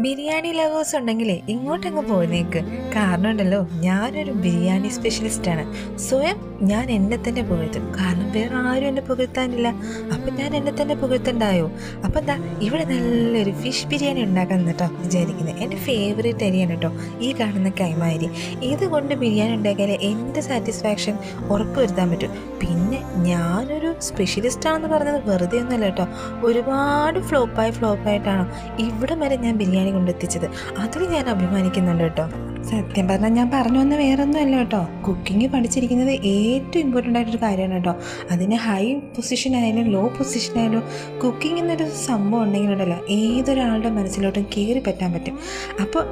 Biryani lovers ഉണ്ടെങ്കിലേ ഇങ്ങോട്ടങ്ങ് പോരുന്നേക്ക്. കാരണം ഉണ്ടല്ലോ, ഞാനൊരു ബിരിയാണി സ്പെഷ്യലിസ്റ്റാണ്. സ്വയം ഞാൻ എന്നെ തന്നെ പുകഴ്ത്തും. കാരണം വേറെ ആരും എന്നെ പുകഴ്ത്താനില്ല. അപ്പം ഞാൻ എന്നെ തന്നെ പുകഴ്ത്തണ്ടായോ? അപ്പം എന്താ, ഇവിടെ നല്ലൊരു ഫിഷ് ബിരിയാണി ഉണ്ടാക്കാൻ കേട്ടോ വിചാരിക്കുന്നത്. എൻ്റെ ഫേവറേറ്റ് അരിയാണ് കേട്ടോ ഈ കാണുന്ന കൈമ അരി. ഇതുകൊണ്ട് ബിരിയാണി ഉണ്ടാക്കിയാൽ എൻ്റെ സാറ്റിസ്ഫാക്ഷൻ ഉറപ്പുവരുത്താൻ പറ്റും. പിന്നെ ഞാനൊരു സ്പെഷ്യലിസ്റ്റാണെന്ന് പറഞ്ഞത് വെറുതെ ഒന്നുമല്ല കേട്ടോ. ഒരുപാട് ഫ്ലോപ്പായിട്ടാണോ ഇവിടം വരെ ഞാൻ ബിരിയാണി കൊണ്ടെത്തിച്ചത്. അതിൽ ഞാൻ അഭിമാനിക്കുന്നുണ്ട് കേട്ടോ. സത്യം പറഞ്ഞാൽ ഞാൻ പറഞ്ഞു വന്ന വേറൊന്നും അല്ല കേട്ടോ. കുക്കിംഗ് പഠിച്ചിരിക്കുന്നത് ഏറ്റവും ഇമ്പോർട്ടൻ്റ് ആയിട്ടൊരു കാര്യമാണ് കേട്ടോ. അതിന് ഹൈ പൊസിഷനായാലും ലോ പൊസിഷനായാലും കുക്കിംഗ് എന്നൊരു സംഭവം ഉണ്ടെങ്കിലുണ്ടല്ലോ ഏതൊരാളുടെ മനസ്സിലോട്ടും കയറി പറ്റാൻ പറ്റും. അപ്പോൾ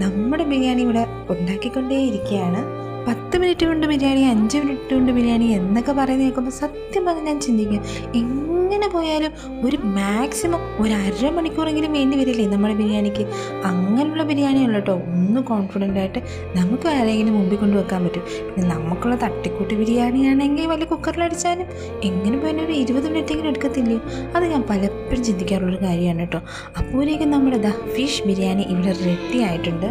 നമ്മുടെ ബിരിയാണി ഇവിടെ ഉണ്ടാക്കിക്കൊണ്ടേയിരിക്കുകയാണ്. 10 മിനിറ്റ് കൊണ്ട് ബിരിയാണി, 5 മിനിറ്റ് കൊണ്ട് ബിരിയാണി എന്നൊക്കെ പറയുന്നത് കേൾക്കുമ്പോൾ സത്യം പറഞ്ഞാൽ ഞാൻ ചിന്തിക്കും, എങ്ങനെ പോയാലും ഒരു മാക്സിമം ഒരു അരമണിക്കൂറെങ്കിലും വേണ്ടി വരില്ലേ നമ്മുടെ ബിരിയാണിക്ക്. അങ്ങനെയുള്ള ബിരിയാണിയല്ല കേട്ടോ ഒന്ന് കോൺഫിഡൻ്റ് ആയിട്ട് നമുക്ക് ആരെങ്കിലും മുമ്പിൽ കൊണ്ട് വെക്കാൻ പറ്റും. പിന്നെ നമുക്കുള്ള തട്ടിക്കൂട്ട് ബിരിയാണിയാണെങ്കിൽ വലിയ കുക്കറിലടിച്ചാലും എങ്ങനെ പോയാലും ഒരു 20 മിനിറ്റെങ്കിലും എടുക്കത്തില്ലയോ. അത് ഞാൻ പലപ്പോഴും ചിന്തിക്കാറുള്ളൊരു കാര്യമാണ് കേട്ടോ. അപ്പോഴേക്കും നമ്മുടെ ഫിഷ് ബിരിയാണി ഇവിടെ റെഡി ആയിട്ടുണ്ട്.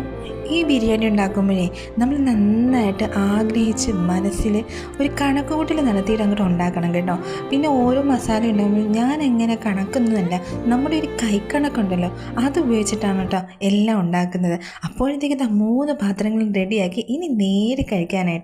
ഈ ബിരിയാണി ഉണ്ടാക്കുമ്പോഴേ നമ്മൾ നന്നായിട്ട് ആഗ്രഹിച്ച് മനസ്സിൽ ഒരു കണക്കുകൂട്ടൽ നടത്തിയിട്ട് അങ്ങോട്ട് ഉണ്ടാക്കണം കേട്ടോ. പിന്നെ ഓരോ മസാല ഉണ്ടാകുമ്പോൾ ഞാൻ എങ്ങനെ കണക്കൊന്നുമല്ല, നമ്മുടെ ഒരു കൈക്കണക്കുണ്ടല്ലോ അത് ഉപയോഗിച്ചിട്ടാണ് കേട്ടോ എല്ലാം ഉണ്ടാക്കുന്നത്. അപ്പോഴത്തേക്ക് 3 പാത്രങ്ങൾ റെഡിയാക്കി ഇനി നേരെ കഴിക്കാനായിട്ട്.